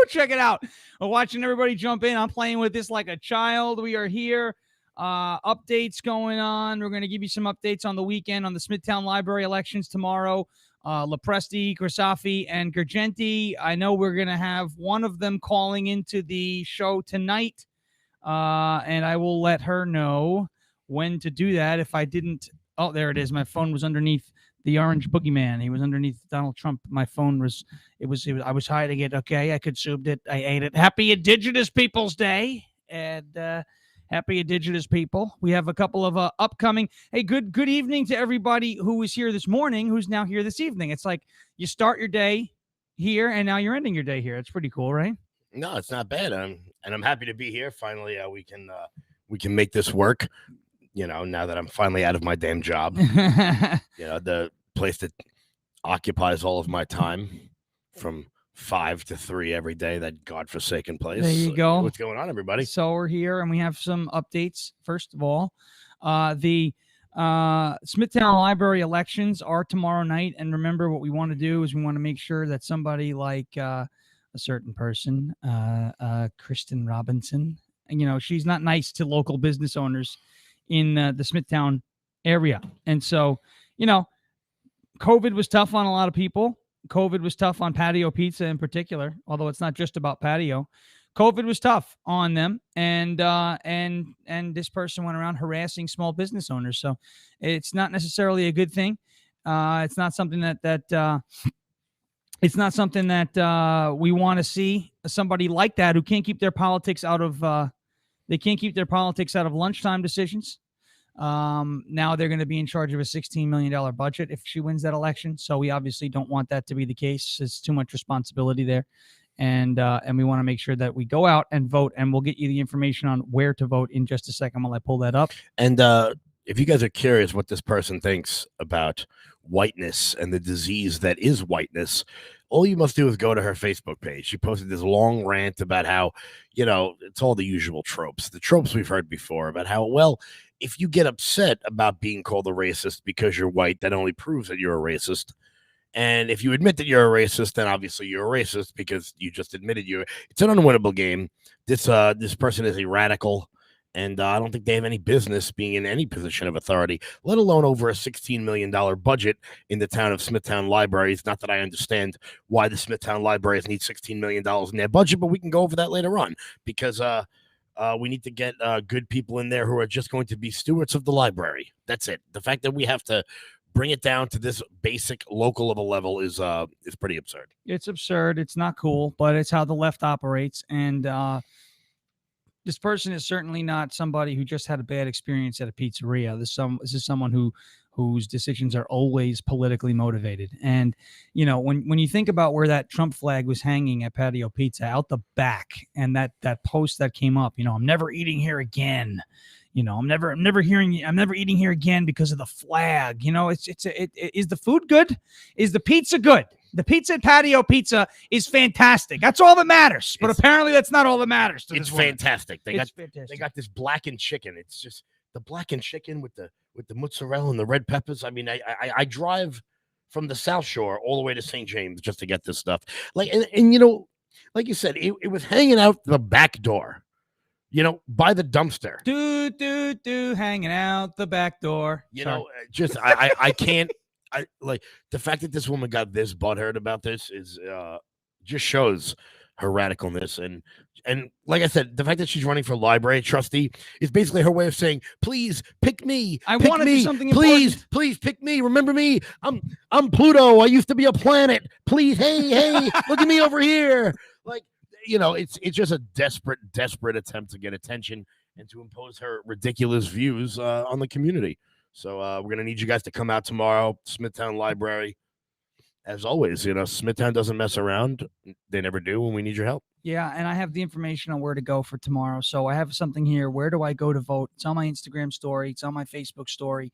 Check it out. We're watching everybody jump in. I'm playing with this like a child. We are here. Updates going on. We're going to give you some updates on the weekend on the SMITHTOWN Library elections tomorrow. Lepresti, Grisafi, and Gergenti. I know we're going to have one of them calling into the show tonight, and I will let her know when to do that. If I didn't, oh, there it is. My phone was underneath the orange boogeyman. He was underneath Donald Trump. My phone was, I was hiding it. Okay, I consumed it. I ate it. Happy Indigenous Peoples Day, and happy Indigenous people. We have a couple of upcoming. Hey, good evening to everybody who was here this morning, who's now here this evening. It's like you start your day here, and now you're ending your day here. It's pretty cool, right? No, it's not bad. I'm happy to be here. Finally, we can make this work. Now that I'm finally out of my damn job, the place that occupies all of my time from 5 to 3 every day, that godforsaken place. There you go. What's going on, everybody? So we're here, and we have some updates. First of all, the SMITHTOWN Library elections are tomorrow night, and remember, what we want to do is we want to make sure that somebody like a certain person, Kristen Robinson, she's not nice to local business owners in the SMITHTOWN area. And so, COVID was tough on a lot of people. COVID was tough on Patio Pizza in particular, although it's not just about patio. COVID was tough on them, and this person went around harassing small business owners. So it's not necessarily a good thing. It's not something that we want to see somebody like that who can't keep their politics out of lunchtime decisions. Now they're going to be in charge of a $16 million budget if she wins that election. So we obviously don't want that to be the case. It's too much responsibility there. And we want to make sure that we go out and vote, and we'll get you the information on where to vote in just a second while I pull that up. And if you guys are curious what this person thinks about whiteness and the disease that is whiteness, all you must do is go to her Facebook page. She posted this long rant about how, it's all the usual tropes, the tropes we've heard before about how, well, if you get upset about being called a racist because you're white, that only proves that you're a racist. And if you admit that you're a racist, then obviously you're a racist because you just admitted you. It's an unwinnable game. This person is a radical, and I don't think they have any business being in any position of authority, let alone over a $16 million budget in the town of SMITHTOWN Libraries. Not that I understand why the SMITHTOWN Libraries need $16 million in their budget, but we can go over that later on because we need to get good people in there who are just going to be stewards of the library. That's it. The fact that we have to bring it down to this basic local of a level is pretty absurd. It's absurd. It's not cool, but it's how the left operates. And this person is certainly not somebody who just had a bad experience at a pizzeria. This is someone whose decisions are always politically motivated. And, when you think about where that Trump flag was hanging at Patio Pizza out the back, and that post that came up, I'm never eating here again. I'm never eating here again because of the flag. Is the food good? Is the pizza good? The pizza at Patio Pizza is fantastic. That's all that matters. But apparently that's not all that matters. It's fantastic. They got this blackened chicken. It's just the blackened chicken with the mozzarella and the red peppers. I mean, I drive from the South Shore all the way to St. James just to get this stuff. Like you said, it was hanging out the back door. By the dumpster. Hanging out the back door. I can't. I like the fact that this woman got this butthurt about this is just shows her radicalness. And like I said, the fact that she's running for library trustee is basically her way of saying, please pick me. I want to do something important. Please pick me. Remember me. I'm Pluto. I used to be a planet. Please. Hey, look at me over here. Like, it's just a desperate attempt to get attention and to impose her ridiculous views on the community. So we're going to need you guys to come out tomorrow, SMITHTOWN Library. As always, SMITHTOWN doesn't mess around. They never do, and we need your help. Yeah, and I have the information on where to go for tomorrow. So I have something here. Where do I go to vote? It's on my Instagram story. It's on my Facebook story.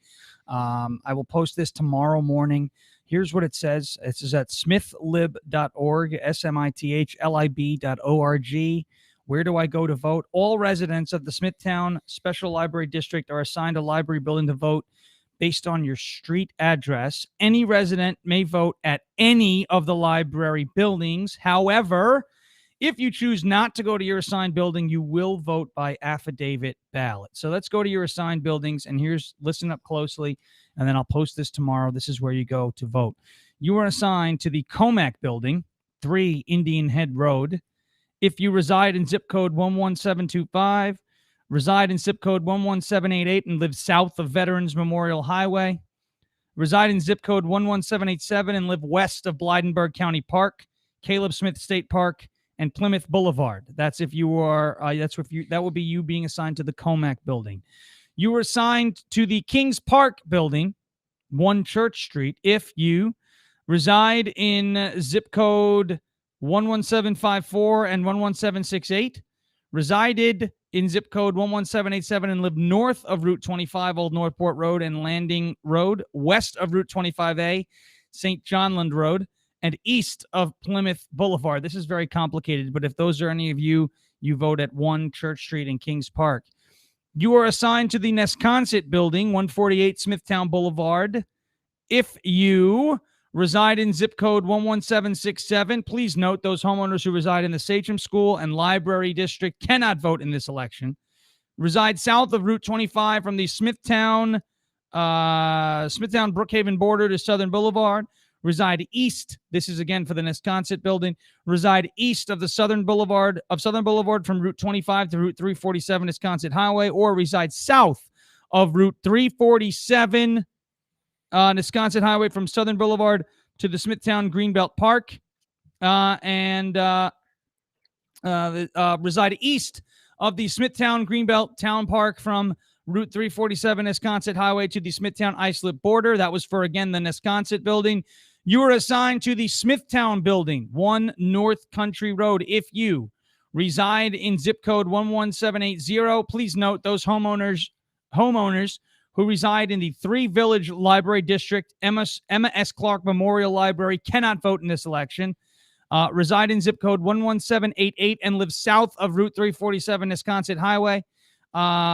I will post this tomorrow morning. Here's what it says. It says at smithlib.org, SMITHLIB.org. Where do I go to vote? All residents of the SMITHTOWN Special Library District are assigned a library building to vote based on your street address. Any resident may vote at any of the library buildings. However, If you choose not to go to your assigned building, you will vote by affidavit ballot. So let's go to your assigned buildings, and listen up closely, and then I'll post this tomorrow. This is where you go to vote. You are assigned to the Comac building, 3 Indian Head Road. If you reside in zip code 11725, reside in zip code 11788, and live south of Veterans Memorial Highway, reside in zip code 11787 and live west of Blydenburg County Park, Caleb Smith State Park, and Plymouth Boulevard. That's if you are. That will be you being assigned to the Comac building. You were assigned to the Kings Park building, 1 Church Street, if you reside in zip code 11754 and 11768, resided in zip code 11787 and live north of Route 25, Old Northport Road and Landing Road, west of Route 25A, St. Johnland Road, and east of Plymouth Boulevard. This is very complicated, but if those are any of you, you vote at 1 Church Street in Kings Park. You are assigned to the Nesconset building, 148 Smithtown Boulevard. If you reside in zip code 11767, please note those homeowners who reside in the Sachem School and Library District cannot vote in this election. Reside south of Route 25 from the Smithtown Brookhaven border to Southern Boulevard. Reside east. This is again for the Nesconset building. Reside east of the Southern Boulevard from Route 25 to Route 347 Nesconset Highway, or reside south of Route 347 Nesconset Highway from Southern Boulevard to the Smithtown Greenbelt Park, and reside east of the Smithtown Greenbelt Town Park from Route 347 Nesconset Highway to the Smithtown Islip border. That was for, again, the Nesconset building. You are assigned to the Smithtown building, 1 North Country Road. If you reside in zip code 11780, please note those homeowners who reside in the 3 Village Library District, Emma S. Clark Memorial Library, cannot vote in this election. Reside in zip code 11788 and live south of Route 347 Nesconset Highway.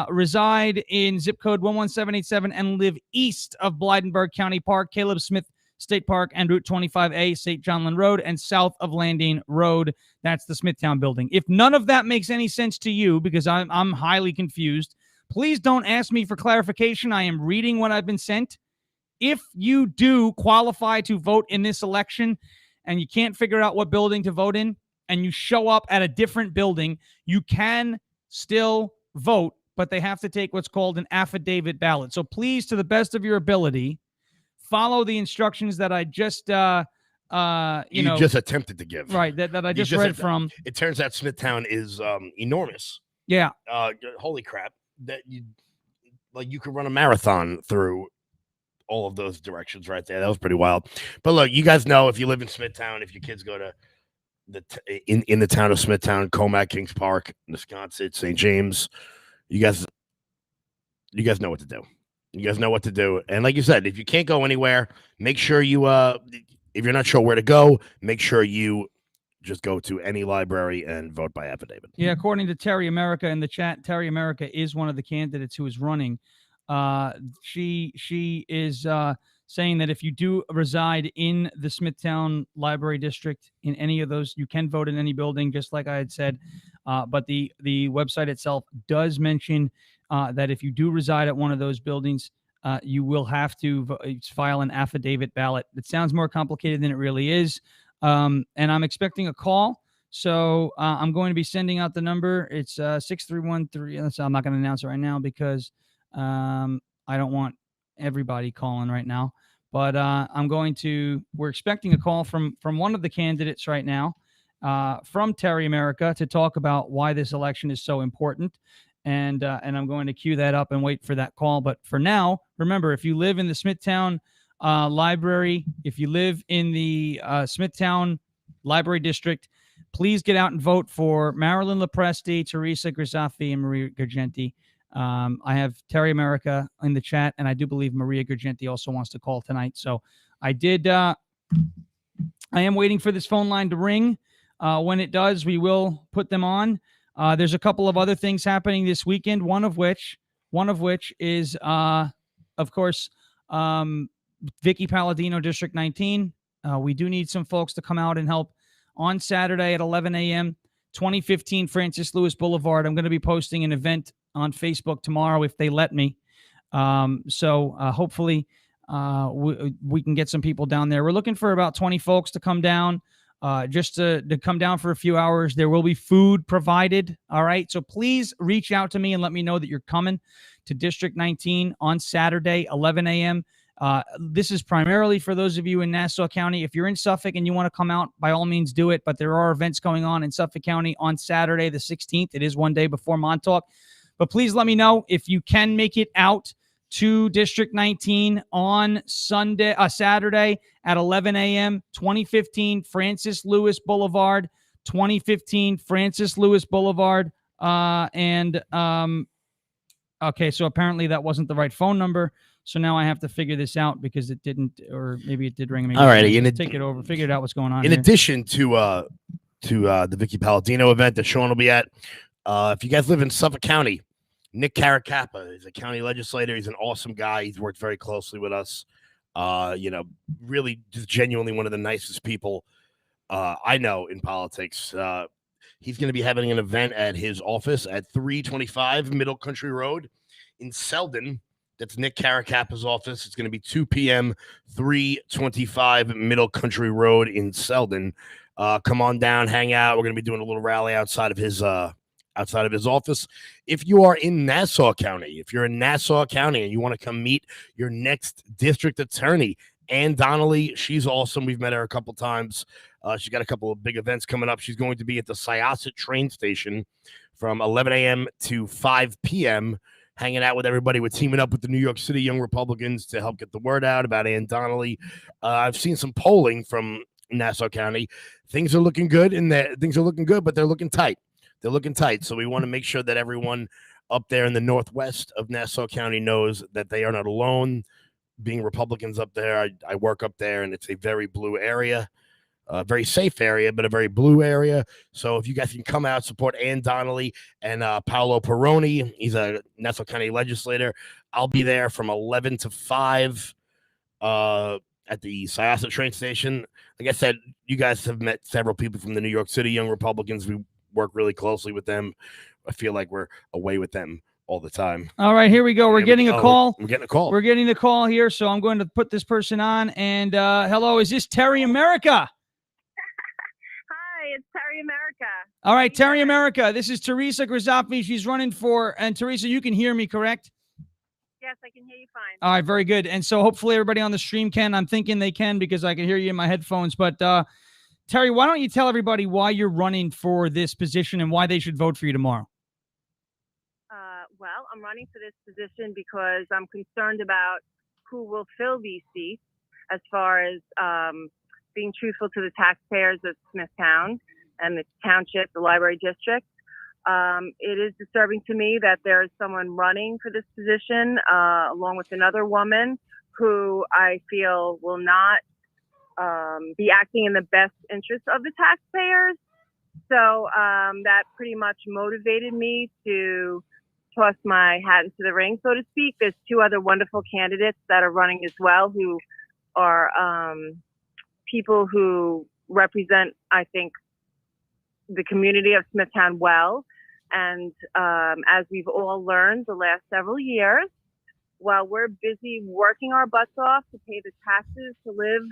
Reside in zip code 11787 and live east of Blydenburg County Park, Caleb Smith State Park, and Route 25A, St. Johnland Road, and south of Landing Road. That's the Smithtown building. If none of that makes any sense to you, because I'm highly confused, please don't ask me for clarification. I am reading what I've been sent. If you do qualify to vote in this election and you can't figure out what building to vote in, and you show up at a different building, you can still vote, but they have to take what's called an affidavit ballot. So please, to the best of your ability, follow the instructions that I just just attempted to give. Right, that I just read from. It turns out Smithtown is enormous. Yeah. Holy crap. That you could run a marathon through all of those directions right there. That was pretty wild. But look, you guys know, if you live in Smithtown, if your kids go to in the town of Smithtown, Comac, Kings Park, Nesconset, St. James, you guys know what to do. You guys know what to do. And like you said, if you can't go anywhere, make sure you if you're not sure where to go, make sure you just go to any library and vote by affidavit. Yeah, according to Terry America in the chat, Terry America is one of the candidates who is running. She is saying that if you do reside in the Smithtown Library District, in any of those, you can vote in any building, just like I had said. But the website itself does mention that if you do reside at one of those buildings, you will have to file an affidavit ballot. It sounds more complicated than it really is. And I'm expecting a call. So I'm going to be sending out the number. It's 6313. I'm not going to announce it right now because I don't want everybody calling right now. But we're expecting a call from one of the candidates right now, from Terry America, to talk about why this election is so important. And I'm going to queue that up and wait for that call. But for now, remember, if you live in the Smithtown Library, if you live in the Smithtown Library District, please get out and vote for Marilyn Lepresti, Teresa Grisafi, and Maria Gurgenti. I have Terry America in the chat, and I do believe Maria Gurgenti also wants to call tonight. So I am waiting for this phone line to ring. When it does, we will put them on. There's a couple of other things happening this weekend, one of which is, of course, Vicky Palladino, District 19. We do need some folks to come out and help on Saturday at 11 a.m. 2015 Francis Lewis Boulevard. I'm going to be posting an event on Facebook tomorrow if they let me. So hopefully we can get some people down there. We're looking for about 20 folks to come down, just to come down for a few hours. There will be food provided. All right. So please reach out to me and let me know that you're coming to District 19 on Saturday, 11 a.m. This is primarily for those of you in Nassau County. If you're in Suffolk and you want to come out, by all means do it. But there are events going on in Suffolk County on Saturday, the 16th. It is one day before Montauk. But please let me know if you can make it out to District 19 on Saturday at 11 a.m., 2015 Francis Lewis Boulevard, 2015 Francis Lewis Boulevard. Okay, so apparently that wasn't the right phone number. So now I have to figure this out because it didn't, or maybe it did ring me. All right, take it over, figure out what's going on. In here. addition to the Vicky Palladino event that Sean will be at, if you guys live in Suffolk County, Nick Caracappa is a county legislator. He's an awesome guy. He's worked very closely with us. Really just genuinely one of the nicest people I know in politics. He's going to be having an event at his office at 325 Middle Country Road in Selden. That's Nick Caracappa's office. It's going to be 2 p.m., 325 Middle Country Road in Selden. Come on down, hang out. We're going to be doing a little rally outside of his office. If you are in Nassau County, and you want to come meet your next district attorney, Ann Donnelly, she's awesome. We've met her a couple times. She's got a couple of big events coming up. She's going to be at the Syosset train station from 11 a.m. to 5 p.m., hanging out with everybody. We're teaming up with the New York City Young Republicans to help get the word out about Ann Donnelly. I've seen some polling from Nassau County. Things are looking good, but they're looking tight. So we want to make sure that everyone up there in the northwest of Nassau County knows that they are not alone. Being Republicans up there, I work up there, and it's a very blue area, a very safe area, but a very blue area. So if you guys can come out, support Ann Donnelly and Paolo Peroni. He's a Nassau County legislator. I'll be there from 11 to 5 at the Syosset train station. Like I said, you guys have met several people from the New York City Young Republicans. We work really closely with them. I feel like we're away with them all the time. All right, here we go. We're getting a call. We're getting a call. We're getting the call here, so I'm going to put this person on. And hello, is this Terry America? Hi, it's Terry America. All right, Terry America. This is Teresa Grisafi. She's running for, and Teresa, you can hear me, correct? Yes, I can hear you fine. All right, very good. And so hopefully everybody on the stream can. I'm thinking they can because I can hear you in my headphones. But Terry, why don't you tell everybody why you're running for this position and why they should vote for you tomorrow? Well, I'm running for this position because I'm concerned about who will fill these seats as far as being truthful to the taxpayers of SMITHTOWN and the township, the library district. It is disturbing to me that there is someone running for this position along with another woman who I feel will not be acting in the best interest of the taxpayers. So that pretty much motivated me to toss my hat into the ring, so to speak. There's two other wonderful candidates that are running as well who are people who represent, I think, the community of SMITHTOWN well. And as we've all learned the last several years, while we're busy working our butts off to pay the taxes to live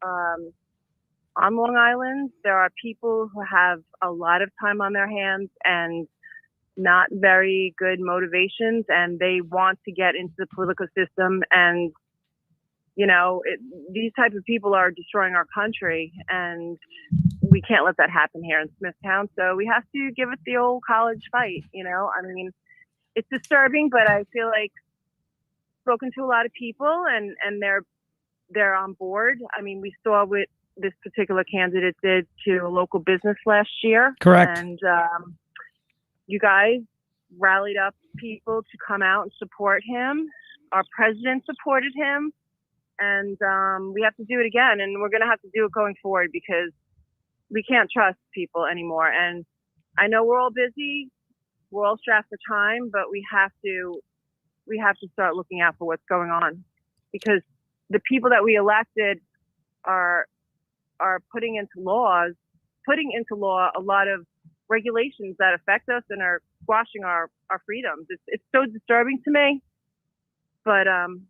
on Long Island, there are people who have a lot of time on their hands and not very good motivations, and they want to get into the political system. And, you know, these type of people are destroying our country, and we can't let that happen here in SMITHTOWN. So we have to give it the old college fight, you know. I mean, it's disturbing, but I feel like I've spoken to a lot of people and they're on board. I mean, we saw what this particular candidate did to a local business last year. Correct. And you guys rallied up people to come out and support him. Our president supported him. And we have to do it again. And we're going to have to do it going forward because we can't trust people anymore. And I know we're all busy. We're all strapped for time, but we have to start looking out for what's going on, because the people that we elected are putting into law a lot of regulations that affect us and are squashing our freedoms. It's so disturbing to me, but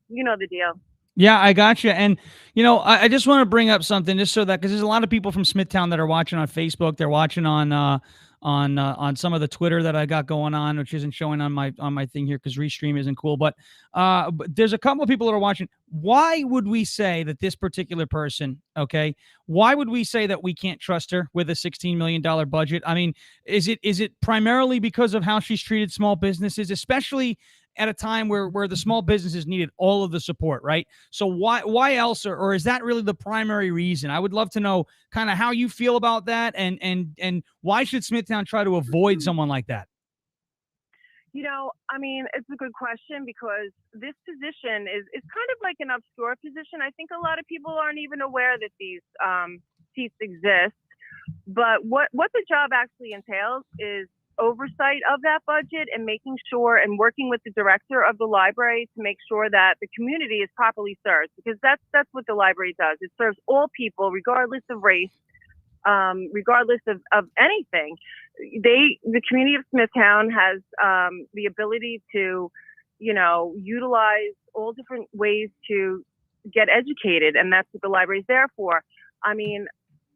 you know the deal. Yeah, I got you. And, I just want to bring up something just so that, because there's a lot of people from Smithtown that are watching on Facebook. They're watching on some of the Twitter that I got going on, which isn't showing on my thing here because Restream isn't cool. But there's a couple of people that are watching. Why would we say that this particular person, okay, why would we say that we can't trust her with a $16 million budget? I mean, is it primarily because of how she's treated small businesses, especially at a time where the small businesses needed all of the support, right? So why else, or is that really the primary reason? I would love to know kind of how you feel about that, and why should Smithtown try to avoid someone like that? I mean, it's a good question because this position is kind of like an obscure position. I think a lot of people aren't even aware that these seats exist. But what the job actually entails is oversight of that budget and making sure and working with the director of the library to make sure that the community is properly served, because that's what the library does. It serves all people regardless of race, regardless of anything. The community of Smithtown has the ability to utilize all different ways to get educated, and that's what the library is there for. I mean,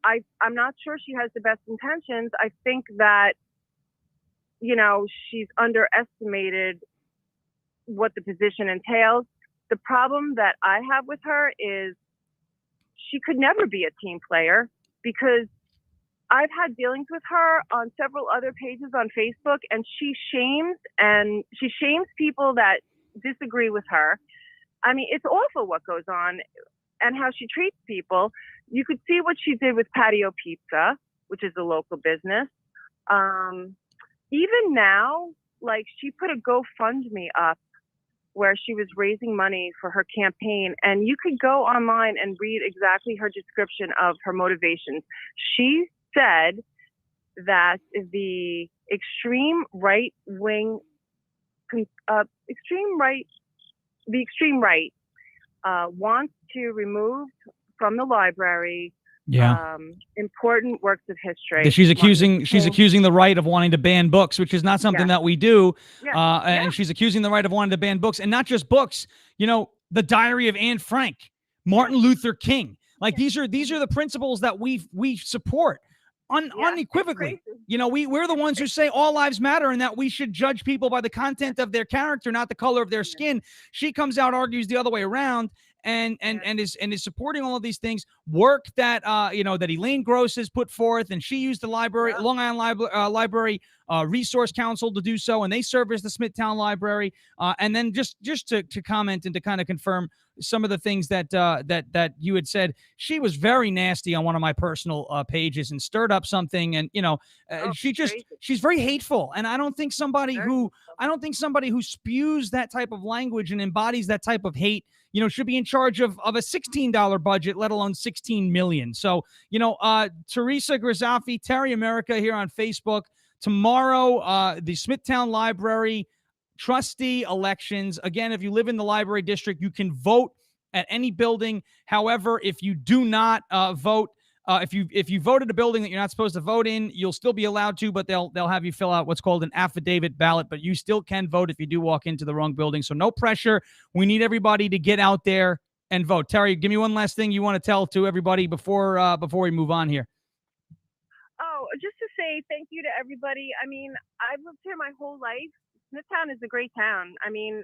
I'm not sure she has the best intentions. I think that she's underestimated what the position entails. The problem that I have with her is she could never be a team player, because I've had dealings with her on several other pages on Facebook, and she shames people that disagree with her. I mean, it's awful what goes on and how she treats people. You could see what she did with Patio Pizza, which is a local business. Even now, like, she put a GoFundMe up where she was raising money for her campaign, and you could go online and read exactly her description of her motivations. She said that the extreme right wants to remove from the library important works of history. She's accusing the right of wanting to ban books, which is not something that we do. And she's accusing the right of wanting to ban books, and not just books. The Diary of Anne Frank, Martin Luther King. Like, these are the principles that we support unequivocally. We're the ones who say all lives matter and that we should judge people by the content of their character, not the color of their skin. She comes out, argues the other way around, and is supporting all of these things. Work that that Elaine Gross has put forth, and she used the library, Long Island Library Resource Council to do so, and they service the Smithtown Library. And then just to comment and to kind of confirm some of the things that you had said, she was very nasty on one of my personal pages and stirred up something, and she's very hateful, and I don't think somebody who spews that type of language and embodies that type of hate should be in charge of a $16 budget, let alone 16 million. So, Teresa Grisafi, Terry America here on Facebook. Tomorrow, the Smithtown Library trustee elections. Again, if you live in the library district, you can vote at any building. However, if you do not vote, if you vote at a building that you're not supposed to vote in, you'll still be allowed to, but they'll have you fill out what's called an affidavit ballot. But you still can vote if you do walk into the wrong building. So no pressure. We need everybody to get out there and vote. Terry, give me one last thing you want to tell to everybody before we move on here. Oh, just to say thank you to everybody. I mean, I've lived here my whole life. Smithtown is a great town. I mean,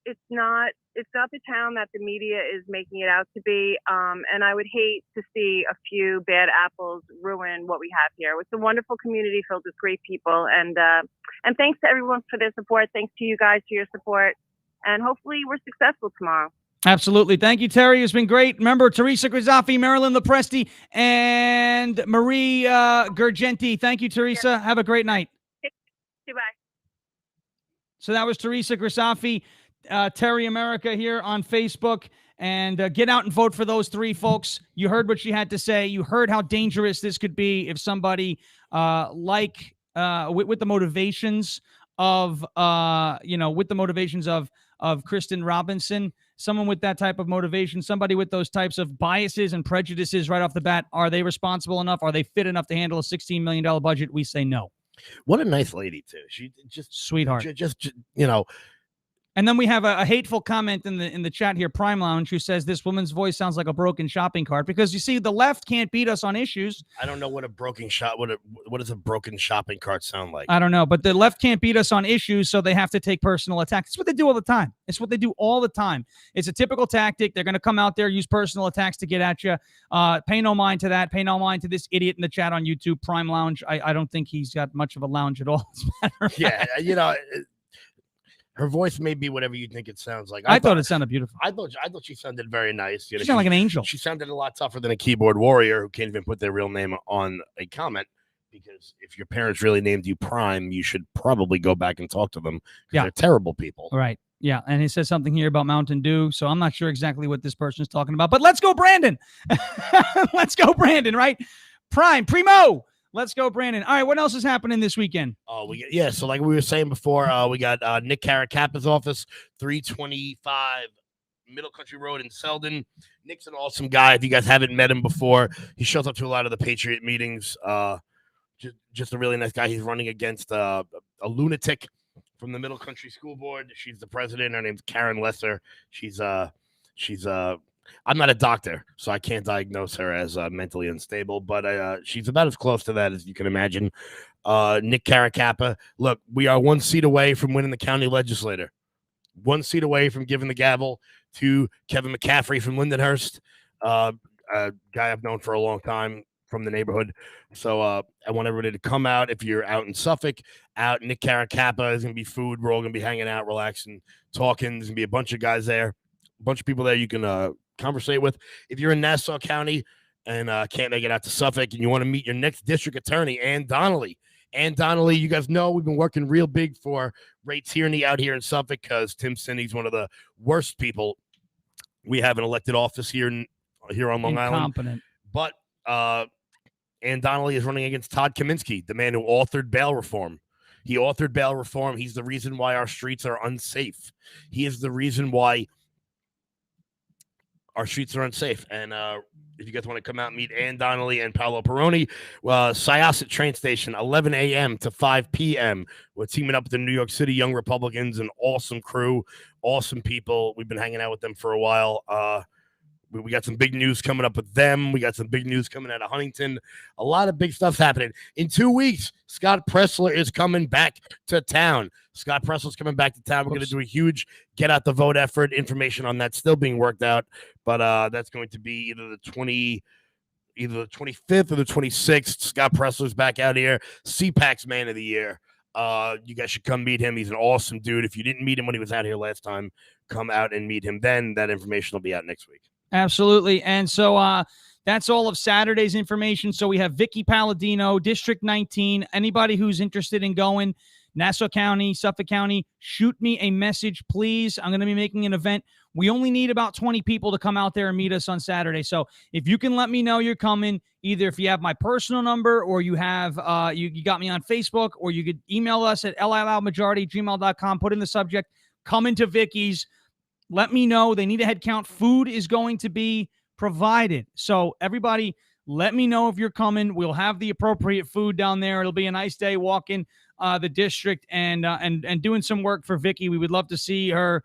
it's not the town that the media is making it out to be. And I would hate to see a few bad apples ruin what we have here. It's a wonderful community filled with great people. And thanks to everyone for their support. Thanks to you guys for your support. And hopefully we're successful tomorrow. Absolutely. Thank you, Terry. It's been great. Remember, Teresa Grisafi, Marilyn Lopresti, and Marie Gurgenti. Thank you, Teresa. Have a great night. Goodbye. So that was Teresa Grisafi, Terry America here on Facebook. And get out and vote for those three folks. You heard what she had to say. You heard how dangerous this could be if somebody with the motivations of Kristen Robinson someone with that type of motivation, somebody with those types of biases and prejudices right off the bat, are they responsible enough? Are they fit enough to handle a $16 million budget? We say no. What a nice lady, too. She just sweetheart. Just you know. And then we have a hateful comment in the chat here, Prime Lounge, who says this woman's voice sounds like a broken shopping cart, because you see, the left can't beat us on issues. I don't know what a broken shot. What does a broken shopping cart sound like? I don't know, but the left can't beat us on issues, so they have to take personal attacks. It's what they do all the time. It's what they do all the time. It's a typical tactic. They're going to come out there, use personal attacks to get at you. Pay no mind to that. Pay no mind to this idiot in the chat on YouTube, Prime Lounge. I don't think he's got much of a lounge at all. Yeah, her voice may be whatever you think it sounds like. I thought it sounded beautiful. I thought she sounded very nice. She sounded like an angel. She sounded a lot tougher than a keyboard warrior who can't even put their real name on a comment. Because if your parents really named you Prime, you should probably go back and talk to them. Yeah, they're terrible people. Right. Yeah, and he says something here about Mountain Dew, so I'm not sure exactly what this person is talking about. But let's go, Brandon. Let's go, Brandon. Right? Primo. Let's go, Brandon. All right, what else is happening this weekend? So like we were saying before, we got Nick Caracapa's office, 325 Middle Country Road in Selden. Nick's an awesome guy. If you guys haven't met him before, he shows up to a lot of the Patriot meetings. Just a really nice guy. He's running against a lunatic from the Middle Country School Board. She's the president. Her name's Karen Lesser. She's I'm not a doctor, so I can't diagnose her as mentally unstable, but she's about as close to that as you can imagine. Nick Caracappa, look, we are 1 seat away from winning the county legislature. 1 seat away from giving the gavel to Kevin McCaffrey from Lindenhurst, a guy I've known for a long time from the neighborhood. So I want everybody to come out. If you're out in Suffolk, out Nick Caracappa, is going to be food. We're all going to be hanging out, relaxing, talking. There's going to be a bunch of guys there, a bunch of people there you can conversate with. If you're in Nassau County and can't make it out to Suffolk and you want to meet your next district attorney, Ann Donnelly. Ann Donnelly, you guys know we've been working real big for Ray Tierney out here in Suffolk because Tim Sinney's one of the worst people we have in elected office here on Long Island. But Ann Donnelly is running against Todd Kaminsky, the man who authored bail reform. He authored bail reform. He's the reason why our streets are unsafe. He is the reason why our streets are unsafe. And if you guys want to come out and meet Ann Donnelly and Paolo Peroni, Syosset train station, 11 a.m. to 5 p.m. We're teaming up with the New York City Young Republicans, an awesome crew, awesome people. We've been hanging out with them for a while. We got some big news coming up with them. We got some big news coming out of Huntington. A lot of big stuff's happening. In 2 weeks, Scott Pressler is coming back to town. Scott Pressler's coming back to town. We're going to do a huge get out the vote effort. Information on that still being worked out, but that's going to be either the 25th or the 26th. Scott Pressler's back out here. CPAC's Man of the Year. You guys should come meet him. He's an awesome dude. If you didn't meet him when he was out here last time, come out and meet him then. That information will be out next week. Absolutely. And so that's all of Saturday's information. So we have Vicky Palladino, District 19. Anybody who's interested in going, Nassau County, Suffolk County, shoot me a message, please. I'm going to be making an event. We only need about 20 people to come out there and meet us on Saturday. So if you can let me know you're coming, either if you have my personal number or you have you got me on Facebook, or you could email us at liloudmajority@gmail.com. Put in the subject, coming to Vicky's. Let me know. They need a head count. Food is going to be provided. So everybody, let me know if you're coming. We'll have the appropriate food down there. It'll be a nice day walking the district and doing some work for Vicky. We would love to see her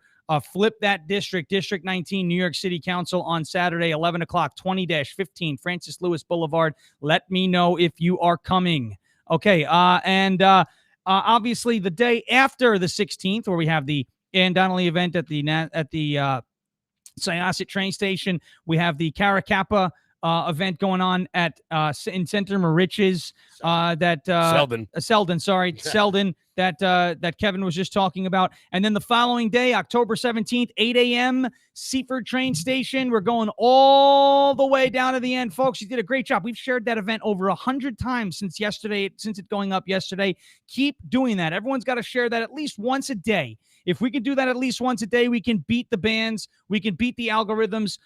flip that district, District 19, New York City Council on Saturday, 11 o'clock, 20-15, Francis Lewis Boulevard. Let me know if you are coming. Okay, obviously the day after the 16th, where we have the Ann Donnelly event at the Syosset train station, we have the Caracappa event going on at in Center Moriches, Selden, that Kevin was just talking about. And then the following day, October 17th, 8 a.m., Seaford train station. We're going all the way down to the end. Folks, you did a great job. We've shared that event over 100 times since it going up yesterday. Keep doing that. Everyone's got to share that at least once a day. If we can do that at least once a day, we can beat the bans. We can beat the algorithms.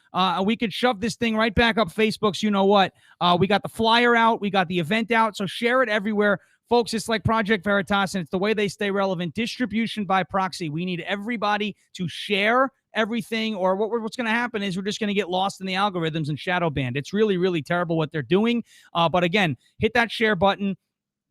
We could shove this thing right back up Facebook's. You know what? We got the flyer out. We got the event out. So share it everywhere. Folks, it's like Project Veritas, and it's the way they stay relevant. Distribution by proxy. We need everybody to share everything, or what's going to happen is we're just going to get lost in the algorithms and shadow banned. It's really, really terrible what they're doing. But again, hit that share button.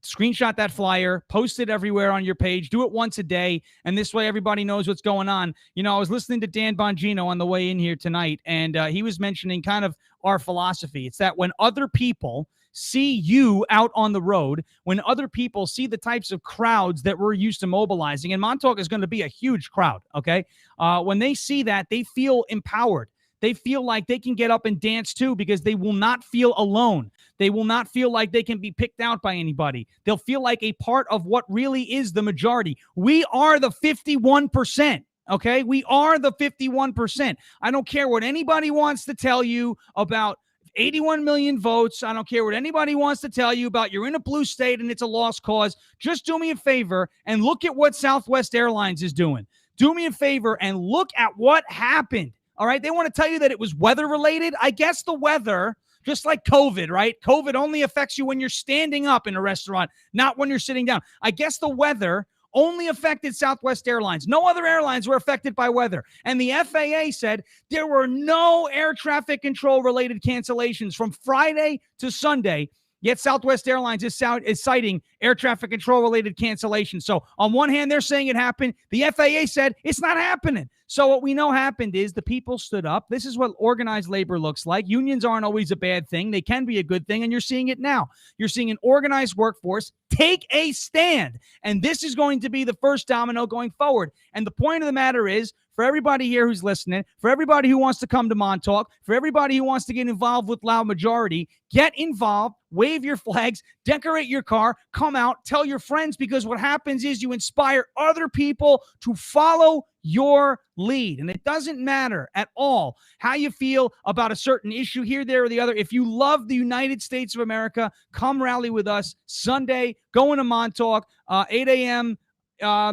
Screenshot that flyer, post it everywhere on your page, do it once a day, and this way everybody knows what's going on. You know, I was listening to Dan Bongino on the way in here tonight, and he was mentioning kind of our philosophy. It's that when other people see you out on the road, when other people see the types of crowds that we're used to mobilizing, and Montauk is going to be a huge crowd, okay? When they see that, they feel empowered. They feel like they can get up and dance too because they will not feel alone. They will not feel like they can be picked out by anybody. They'll feel like a part of what really is the majority. We are the 51%. Okay? We are the 51%. I don't care what anybody wants to tell you about 81 million votes. I don't care what anybody wants to tell you about you're in a blue state and it's a lost cause. Just do me a favor and look at what Southwest Airlines is doing. Do me a favor and look at what happened. All right, they want to tell you that it was weather-related. I guess the weather, just like COVID, right? COVID only affects you when you're standing up in a restaurant, not when you're sitting down. I guess the weather only affected Southwest Airlines. No other airlines were affected by weather. And the FAA said there were no air traffic control-related cancellations from Friday to Sunday. Yet Southwest Airlines is citing air traffic control-related cancellations. So on one hand, they're saying it happened. The FAA said it's not happening. So what we know happened is the people stood up. This is what organized labor looks like. Unions aren't always a bad thing. They can be a good thing, and you're seeing it now. You're seeing an organized workforce take a stand, and this is going to be the first domino going forward. And the point of the matter is, for everybody here who's listening, for everybody who wants to come to Montauk, for everybody who wants to get involved with Loud Majority, get involved, wave your flags, decorate your car, come out, tell your friends, because what happens is you inspire other people to follow your lead. And it doesn't matter at all how you feel about a certain issue here, there, or the other. If you love the United States of America, come rally with us Sunday, going to Montauk, 8 a.m.,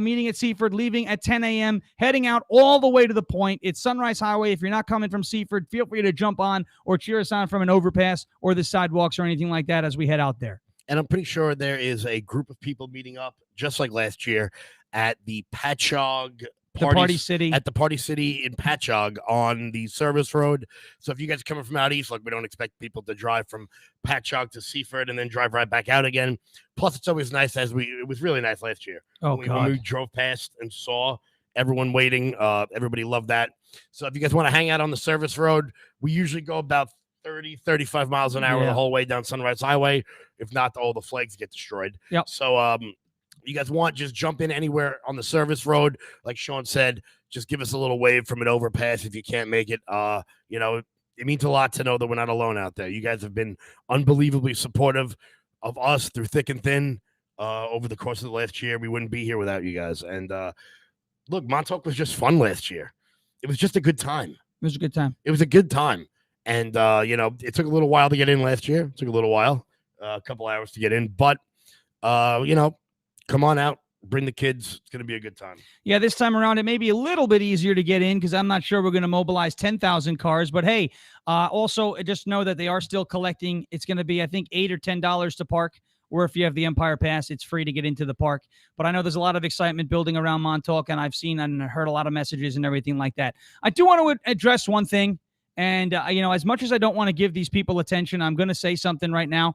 meeting at Seaford, leaving at 10 a.m., heading out all the way to the point. It's Sunrise Highway. If you're not coming from Seaford, feel free to jump on or cheer us on from an overpass or the sidewalks or anything like that as we head out there. And I'm pretty sure there is a group of people meeting up, just like last year, at the Patchogue Party City. At the Party City in Patchogue on the service road. So if you guys are coming from out east, like we don't expect people to drive from Patchogue to Seaford and then drive right back out again. Plus, it's always nice it was really nice last year. When we drove past and saw everyone waiting. Everybody loved that. So if you guys want to hang out on the service road, we usually go about 30, 35 miles an hour the whole way down Sunrise Highway. If not, all the flags get destroyed. Yep. So, you guys want, just jump in anywhere on the service road. Like Sean said, just give us a little wave from an overpass if you can't make it. You know, it means a lot to know that we're not alone out there. You guys have been unbelievably supportive of us through thick and thin over the course of the last year. We wouldn't be here without you guys. And look, Montauk was just fun last year. It was just a good time. It was a good time. It was a good time. And, you know, it took a little while to get in last year. It took a little while, a couple hours to get in. But, you know, come on out, bring the kids. It's going to be a good time. Yeah, this time around, it may be a little bit easier to get in because I'm not sure we're going to mobilize 10,000 cars. But, hey, also just know that they are still collecting. It's going to be, I think, $8 or $10 to park, or if you have the Empire Pass, it's free to get into the park. But I know there's a lot of excitement building around Montauk, and I've seen and heard a lot of messages and everything like that. I do want to address one thing. And, you know, as much as I don't want to give these people attention, I'm going to say something right now.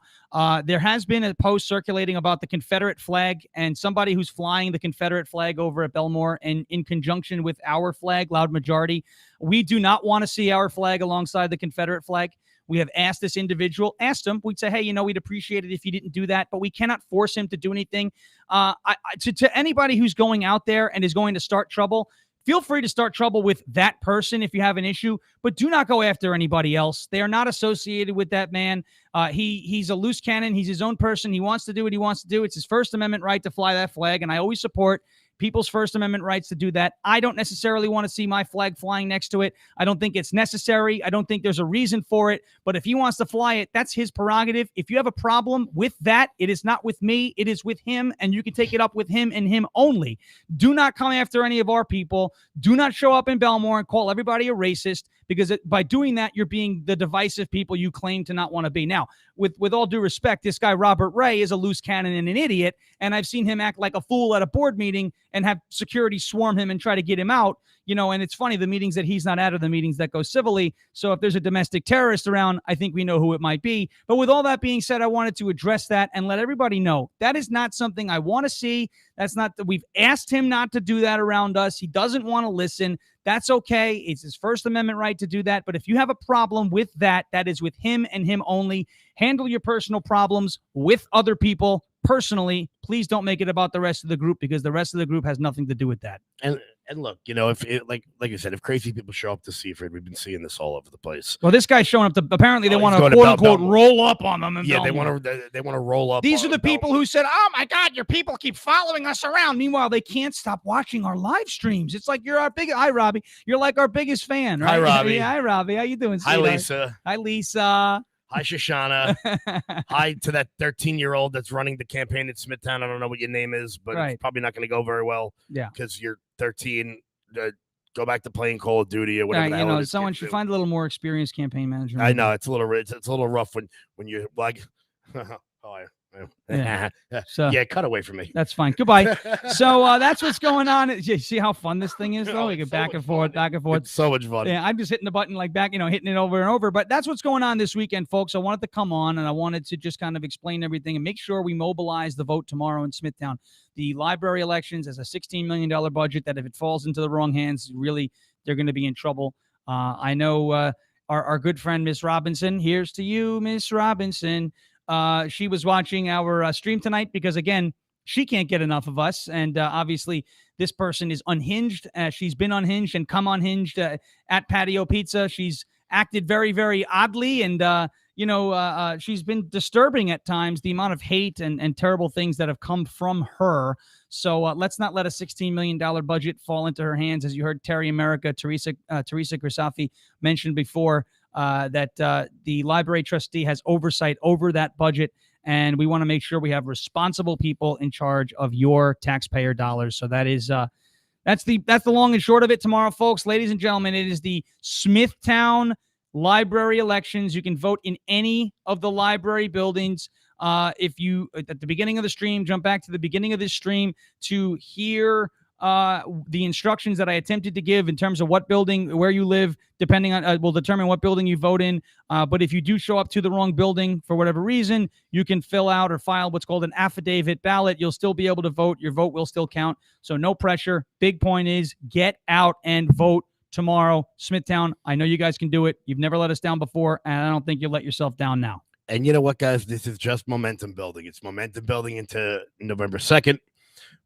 There has been a post circulating about the Confederate flag and somebody who's flying the Confederate flag over at Belmore and in conjunction with our flag, Loud Majority. We do not want to see our flag alongside the Confederate flag. We have asked this individual, asked him, we'd say, hey, you know, we'd appreciate it if you didn't do that, but we cannot force him to do anything. To anybody who's going out there and is going to start trouble, feel free to start trouble with that person if you have an issue, but do not go after anybody else. They are not associated with that man. He's a loose cannon. He's his own person. He wants to do what he wants to do. It's his First Amendment right to fly that flag, and I always support people's First Amendment rights to do that. I don't necessarily want to see my flag flying next to it. I don't think it's necessary. I don't think there's a reason for it. But if he wants to fly it, that's his prerogative. If you have a problem with that, it is not with me. It is with him, and you can take it up with him and him only. Do not come after any of our people. Do not show up in Belmore and call everybody a racist, because by doing that, you're being the divisive people you claim to not want to be. Now, with all due respect, this guy, Robert Ray, is a loose cannon and an idiot, and I've seen him act like a fool at a board meeting and have security swarm him and try to get him out. And it's funny, the meetings that he's not at are the meetings that go civilly. So if there's a domestic terrorist around, I think we know who it might be. But with all that being said, I wanted to address that and let everybody know that is not something I want to see. That's not that we've asked him not to do that around us. He doesn't want to listen. That's okay. It's his First Amendment right to do that. But if you have a problem with that, that is with him and him only. Handle your personal problems with other people personally. Please don't make it about the rest of the group, because the rest of the group has nothing to do with that. And look, if it, like I said, if crazy people show up to Seaford, we've been seeing this all over the place. Well, this guy's showing up to, apparently they want to quote unquote roll up on them. Yeah, they want to roll up. These are the people who said, "Oh my God, your people keep following us around." Meanwhile, they can't stop watching our live streams. It's like you're our biggest. Hi, Robbie. You're like our biggest fan, right? Hi, Robbie. Hi, Robbie. How you doing? Hi, Lisa. Hi, Lisa. Hi, Shoshana. Hi to that 13-year-old that's running the campaign in Smithtown. I don't know what your name is, but It's probably not going to go very well. Yeah, because you're 13. Go back to playing Call of Duty or whatever. Right, someone should find a little more experieused campaign manager. I know it's a little rough when you're like, yeah, cut away from me. That's fine. Goodbye. So that's what's going on. You see how fun this thing is, though? We get back and forth. It's so much fun. Yeah, I'm just hitting the button like back, hitting it over and over. But that's what's going on this weekend, folks. I wanted to come on and I wanted to just kind of explain everything and make sure we mobilize the vote tomorrow in Smithtown. The library elections has a $16 million budget that if it falls into the wrong hands, really, they're going to be in trouble. I know our good friend, Miss Robinson. Here's to you, Miss Robinson. She was watching our stream tonight because, again, she can't get enough of us. And obviously, this person is unhinged. She's been unhinged and come unhinged at Patio Pizza. She's acted very, very oddly. And, she's been disturbing at times, the amount of hate and terrible things that have come from her. So let's not let a $16 million budget fall into her hands. As you heard Terry America, Teresa Grisafi mentioned before, that the library trustee has oversight over that budget, and we want to make sure we have responsible people in charge of your taxpayer dollars. So that is that's the long and short of it tomorrow, folks. Ladies and gentlemen, it is the Smithtown library elections. You can vote in any of the library buildings. If you, at the beginning of the stream, jump back to the beginning of this stream to hear the instructions that I attempted to give in terms of what building, where you live, depending on, will determine what building you vote in. But if you do show up to the wrong building for whatever reason, you can fill out or file what's called an affidavit ballot. You'll still be able to vote. Your vote will still count. So no pressure. Big point is get out and vote tomorrow. Smithtown, I know you guys can do it. You've never let us down before, and I don't think you'll let yourself down now. And you know what, guys? This is just momentum building. It's momentum building into November 2nd.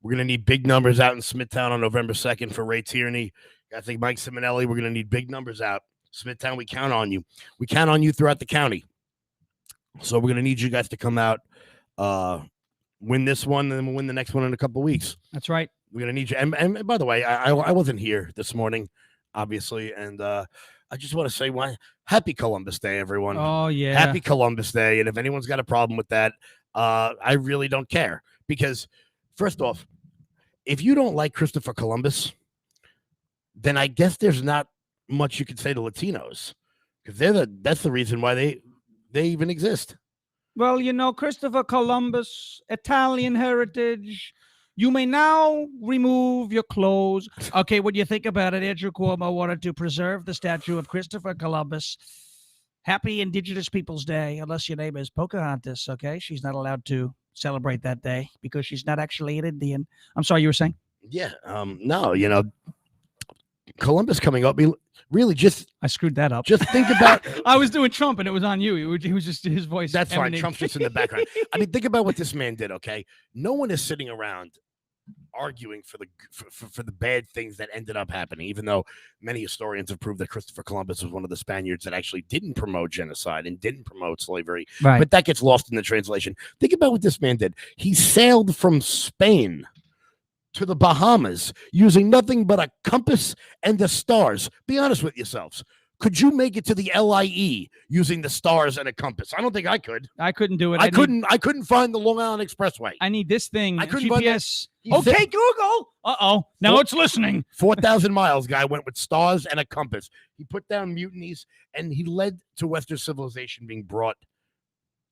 We're going to need big numbers out in Smithtown on November 2nd for Ray Tierney. I think Mike Simonelli, we're going to need big numbers out. Smithtown, we count on you. We count on you throughout the county. So we're going to need you guys to come out, win this one, and then we'll win the next one in a couple of weeks. That's right. We're going to need you. And by the way, I wasn't here this morning, obviously, and I just want to say happy Columbus Day, everyone. Oh, yeah. Happy Columbus Day. And if anyone's got a problem with that, I really don't care. Because, first off, if you don't like Christopher Columbus, then I guess there's not much you could say to Latinos. Because that's the reason why they even exist. Well, Christopher Columbus, Italian heritage. You may now remove your clothes. Okay, what do you think about it? Andrew Cuomo wanted to preserve the statue of Christopher Columbus. Happy Indigenous Peoples Day, unless your name is Pocahontas, okay? She's not allowed to celebrate that day because she's not actually an Indian. I'm sorry, you were saying? Yeah, no, Columbus coming up, really just... I screwed that up. Just think about... I was doing Trump, and it was on you. It was just his voice. That's fine. Trump's just in the background. I mean, think about what this man did, okay? No one is sitting around arguing for the bad things that ended up happening, even though many historians have proved that Christopher Columbus was one of the Spaniards that actually didn't promote genocide and didn't promote slavery. Right. But that gets lost in the translation. Think about what this man did. He sailed from Spain to the Bahamas using nothing but a compass and the stars. Be honest with yourselves. Could you make it to the LIE using the stars and a compass? I don't think I could. I couldn't do it. I couldn't find the Long Island Expressway. I need this thing. I couldn't GPS. Okay, Google. Uh-oh. Now it's listening. 4,000 miles guy went with stars and a compass. He put down mutinies, and he led to Western civilization being brought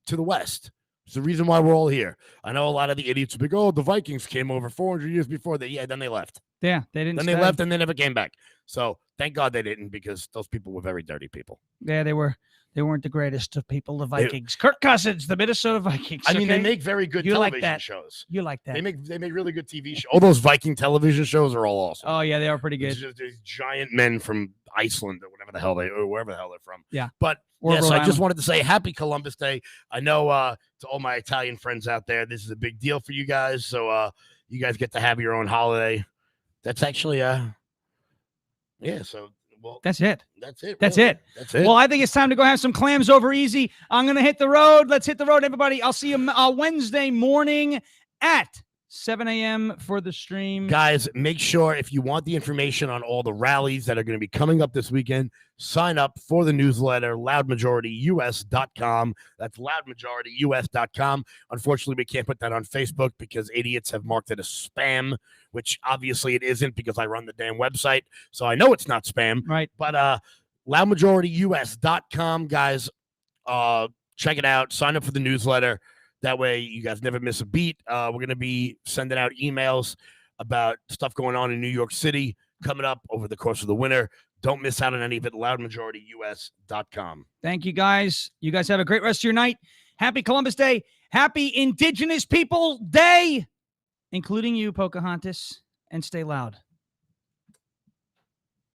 to the West. It's the reason why we're all here. I know a lot of the idiots will be like, oh, the Vikings came over 400 years before that. Yeah, then they left. Yeah, they didn't. Then they left and they never came back. So thank God they didn't, because those people were very dirty people. Yeah, they were. They weren't the greatest of people, the Vikings. Kirk Cousins, the Minnesota Vikings. I mean, they make very good television shows. You like that. They make really good TV shows. All those Viking television shows are all awesome. Oh, yeah, they are pretty good. There's these giant men from Iceland or whatever the hell or wherever the hell they're from. Yeah. But yes, I just wanted to say happy Columbus Day. I know to all my Italian friends out there, this is a big deal for you guys. So you guys get to have your own holiday. That's actually so well, that's it. That's it. That's really. it. That's it. Well, I think it's time to go have some clams over easy. I'm going to hit the road. Let's hit the road, everybody. I'll see you Wednesday morning at 7 a.m. for the stream. Guys, make sure if you want the information on all the rallies that are going to be coming up this weekend, sign up for the newsletter, loudmajorityus.com. That's loudmajorityus.com. Unfortunately, we can't put that on Facebook because idiots have marked it as spam, which obviously it isn't because I run the damn website. So I know it's not spam. Right. But loudmajorityus.com, guys, check it out. Sign up for the newsletter. That way you guys never miss a beat. We're going to be sending out emails about stuff going on in New York City coming up over the course of the winter. Don't miss out on any of it. loudmajorityus.com. Thank you, guys. You guys have a great rest of your night. Happy Columbus Day. Happy Indigenous People Day, including you, Pocahontas, and stay loud.